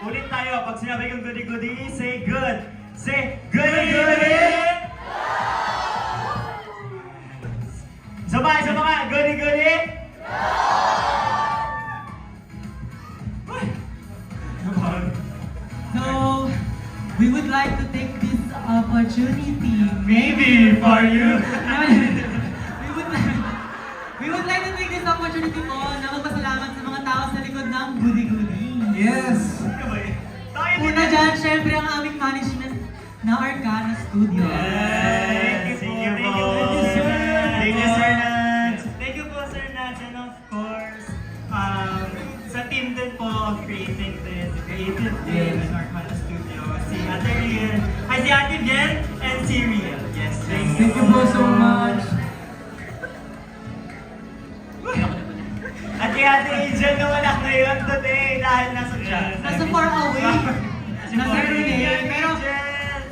Ulit tayo. Pag sinabi kong goody-goody, say good. Say goody-goody! Sabay, sa mga goody-goody! So, we would like to take this opportunity. Maybe for you. we would like to take this opportunity po na magpasalamat sa mga tao sa likod ng Goody Goody. Yes! Una dyan, syempre ang aming management na Arcana Studio. Thank you po. Thank you, Sir Nats. Thank you po, Sir Nats. And of course, sa team din po of creating this, creative team in Arcana Studio. Si Ate Riel, ay si Ate Biel, and si Riel. Yes, Thank you po so much! At kay Ate Angel na wala ngayon today dahil nasa siya. Nasa far away. Nasa Rene.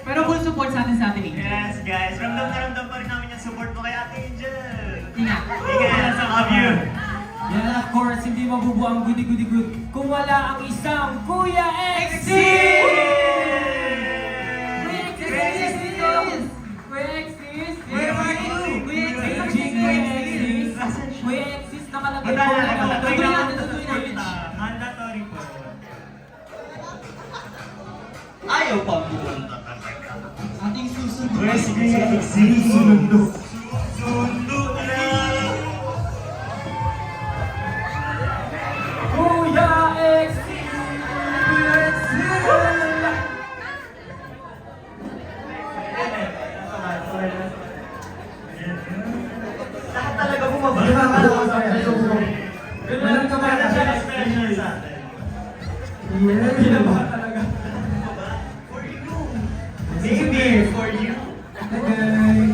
Pero full support sa atin sa Ate Angel. Yes, guys. Ramdam na ramdam pa rin namin yung support mo kay Ate Angel. Ingat. Ingat, I love you. Yan, of course, hindi mabubuo ang goody-goody-good kung wala ang isang Kuya XC! Kuya XC! Kuya XC! Where are you? Kuya XC! Kuya XC! Nakalagay Wala po na, na. nakalagay Tutuloy na. natin, tutuloy natin. Mandatory po. Ayaw pa pumunta. Ating susunod. Where's Kuya XC? Sundo. Sundo na. Kuya XC! Kuya XC! Lahat talaga bumaba. Ganun ka ba? Special sa atin. Yes! Ginawa talaga. Maybe for you. Okay.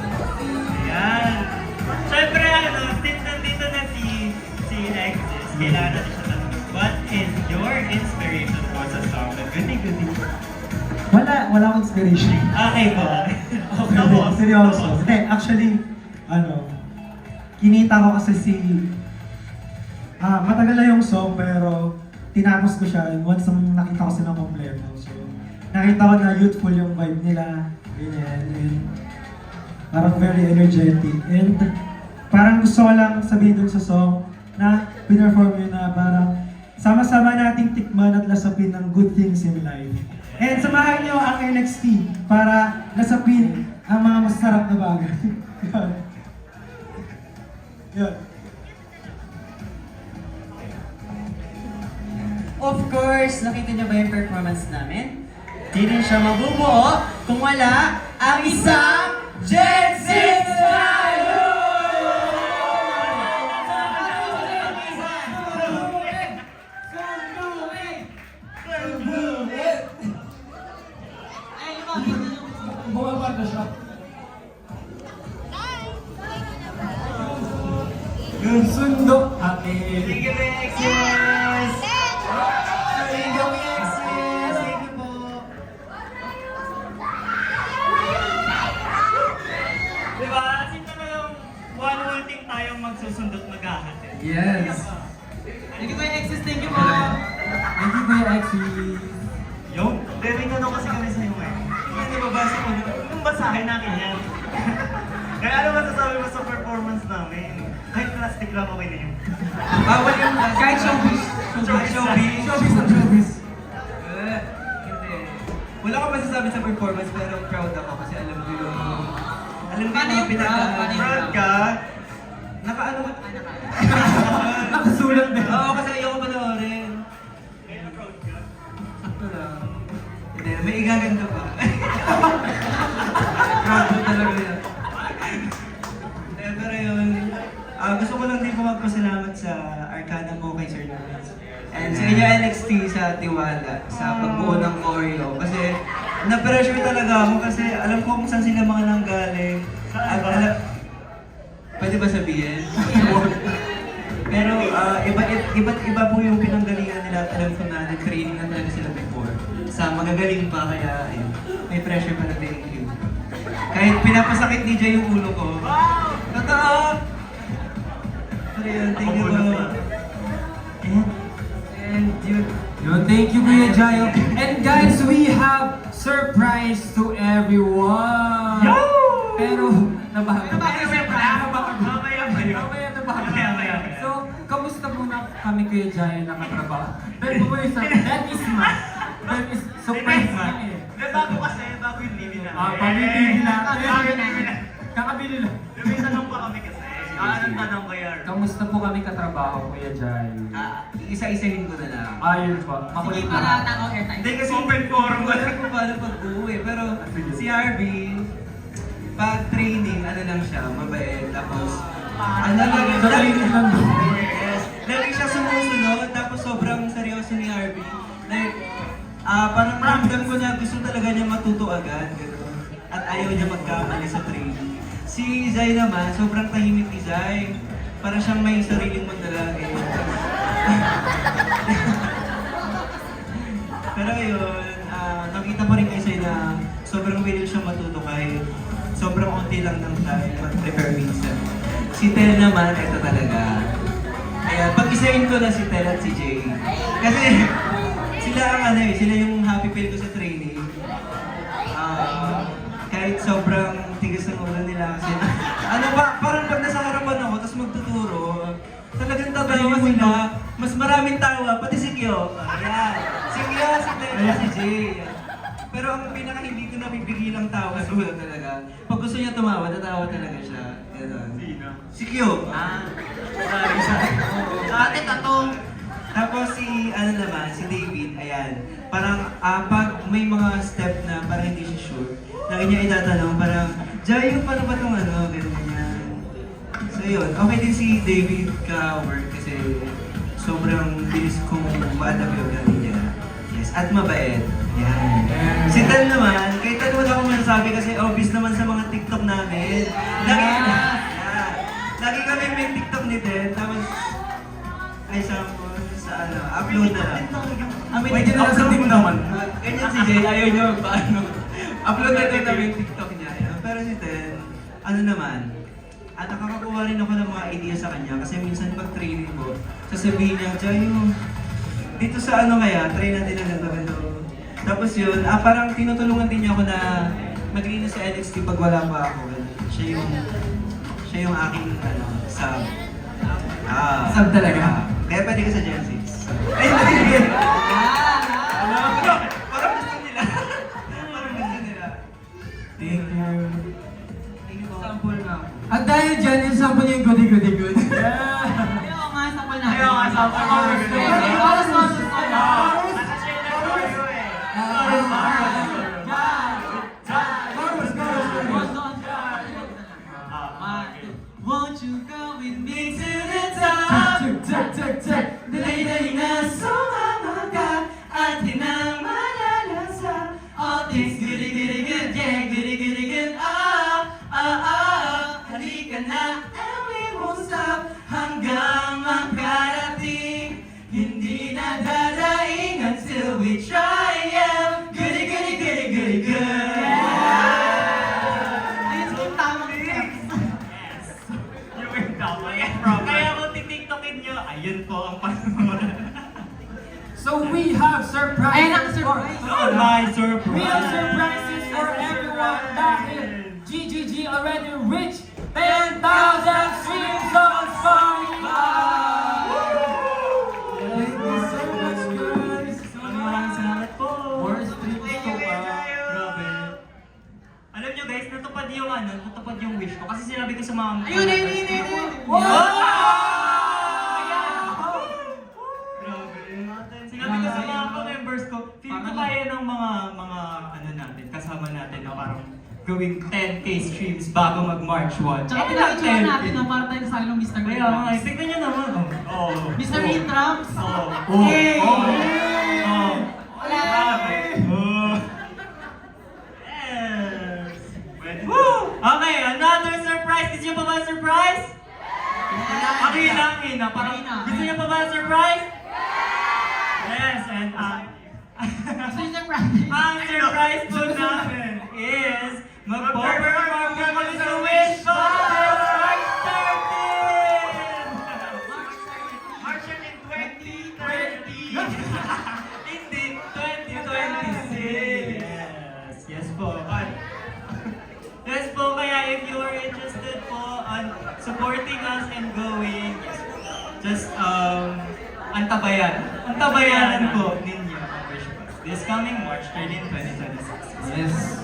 Ayan. Siyempre, nandito na si Alexis. Kailangan natin siya tanong. What is your inspiration po sa song na Goody-Goody? Wala akong inspiration. Okay po. Okay, seryoso. Hindi, actually, kinita ko kasi matagal na yung song pero tinapos ko siya once nung nakita ko silang kompleto. So, nakita ko na youthful yung vibe nila, ganyan, and parang very energetic. And parang gusto ko lang sabihin dun sa song na pinerform yun na parang sama-sama nating tikman at lasapin ng good things in life. And samahan niyo ang NXT para lasapin ang mga masarap na bagay. Yun. Yun. Of course, nakita niyo ba yung performance namin? Di rin siya mabubuo kung wala ang isang Gen 6 tayo! Bumaba na siya. Yung sundo akin. Thank you, Alexis! Thank you, Alexis! Thank you po! Diba? Kasi talagang one whole team tayong magsusundot maghahatid. Yes. Thank you Kuya Exis, thank you po! Thank you, Kuya XC. Yo, very ano kasi kami sa'yo eh. Hindi mabasa ko. Kung basahin natin yan. Kaya ano masasabi mo sa performance namin? Kahit plastic lang okay na yun. Bawal yung kahit showbiz. Showbiz. Showbiz ang showbiz. Hindi. Wala akong masasabi sa performance pero proud ako kasi alam ko yung... Alam ko Paano yung proud? Paano yung Proud ka? Nakaano ka? Nakasulat na. Oo, kasi ayoko panoorin. Kaya proud ka? Sakto lang. Hindi, may igaganda pa. Proud ko talaga yan. Hindi, pero yun. Gusto ko lang din po magpasalamat sa Arcana po kay Sir Nats. And sa inyo NXT sa Tiwala, sa pagbuo ng choreo. Kasi na-pressure talaga ako kasi alam ko kung saan sila mga nanggaling. Saan ba? Pwede ba sabihin? Pero iba't iba po yung pinanggalingan nila at alam ko na nag-training na talaga sila before. sa magagaling pa, kaya ayun, may pressure pa na thank you. Kahit pinapasakit ni Jay yung ulo ko. Wow! Totoo! Pero yun, thank you po. And yun. Yun, thank you, Kuya Jayo. And guys, we have surprise to everyone. Yo! Pero, nabahan. Mamaya. So, kamusta muna kami, Kuya Jayo, nakatrabaho? Pero wait, that is not. That is surprise na eh. Bago kasi, bago yung TV na. Pamibili na. Kakabili Kakabili lang. May tanong pa kami kasi. Anong tanong ba yan? Kamusta po kami katrabaho, Kuya Jayo? Isa-isahin ko na lang. Ayun po. Makulit na. Hindi kasi open forum ko. Wala ko paano pag-uwi, pero si RB, pag training, ano lang siya, mabait, tapos, ano lang, Sa training lang. yes, lagi siya sumusunod, tapos sobrang seryoso ni RB. Like, parang ramdam ko na gusto talaga niya matuto agad, gano'n. At ayaw niya magkamali sa training. Si Zay naman, sobrang tahimik ni Zay. Parang siyang may sariling mandalagi. Pero yun, nakita pa rin kay Zay na sobrang willing siyang matuto kahit sobrang konti lang ng time mag-prepare minsan. Si Tel naman, ito talaga. Kaya pag-isahin ko na si Tel at si Jay. Kasi sila ang ano eh, sila yung happy pill ko sa training. Kahit sobrang tigas ng ulo nila kasi ano ba, parang pag nasa harapan ako tapos magtuturo, talagang tatawa sila, mas maraming tawa, pati si Kyo. Ayan. Si Kyo, si Tel, si Jay. Pero ang pinaka hindi ko napipigilang tawa sa ulo talaga. Pag gusto niya tumawa, tatawa talaga siya. Ganon. Sino? Si Kyo. Sorry, sorry. Ate Tatong. Tapos si, ano naman, si David, ayan. Parang pag may mga step na parang hindi siya sure, lagi niya itatanong, parang, Jayo, paano ba itong ano, ganyan. So yun, okay din si David ka-work kasi sobrang bilis kong ma-adapt yung gano'n niya. Yes, at mabait. Yan. Si Tan naman, kay Tan wala akong masasabi kasi obvious naman sa mga TikTok namin. Lagi kami may TikTok ni Tan, tapos ay sample sa ano, upload na lang. Pwede na lang sa TikTok naman. Ganyan si Jay, ayaw niya magpaano. Upload na din namin yung TikTok niya. Pero si Ten, ano naman, at nakakakuha rin ako ng mga idea sa kanya kasi minsan pag training ko, sasabihin niya, Jayo, dito sa ano kaya, try natin na ganito. Tapos yun, parang tinutulungan din niya ako na maglinis sa NXT pag wala pa ako. Siya yung aking ano, sub. Sub talaga? Kaya pwede ka sa Gen 6. Ay, hindi! Parang gusto nila. Parang gusto nila. Thank you. Sample na ako. At dahil dyan, yung sample niya yung goody. Ayaw nga, sapal na. Ayaw nga, sample na. Nasa-share na tayo eh. Won't you go with me to the top? Dali-dali na sumamagat at hinang malalasa. All things goody, good, yeah, goody, good, halika na and we won't stop hanggang makarating. Hindi na dadaing until we try, yeah. Goody, good. Ayun yung tamang steps. Yung tama yan. Kaya kung titiktokin nyo, ayun po ang panunod. So we have surprises. Ayun ang surprise. Oh, my surprise! We have surprises for everyone dahil GGG already reached 10,000 streams on Spotify! Thank you so much, guys! Maraming salamat po. More streams Thank to you, pa. Grabe. Alam nyo guys, natupad yung wish ko. Kasi sinabi ko sa mga... Ayun. Wow! Grabe. Sinabi ko sa mga members ko, feel ko kaya ng mga ano natin, kasama natin na parang gawing 10k streams bago mag-March 1. Tsaka Eh, pinag-itsura 10K. natin na para tayo kasali ng Mr. Kaya nga, tignan nyo naman. Oh. Mr. Retrams. Oh. Yay! Oh. Wala. Grabe. Oh. Yes. Woo! Okay, another surprise. Gusto nyo pa ba ang surprise? Ang hina. Parang, gusto nyo pa ba ang surprise? Yes, and Ang surprise po namin is mag-perform kami sa Wish Contest March 13! March 13, 2030! Hindi, 2026! Yes po. Yes po, kaya if you are interested po on supporting us and going, yes po. Just, antabayanan po ninyo ang Wish Contest this coming March 13, 2026. Yes.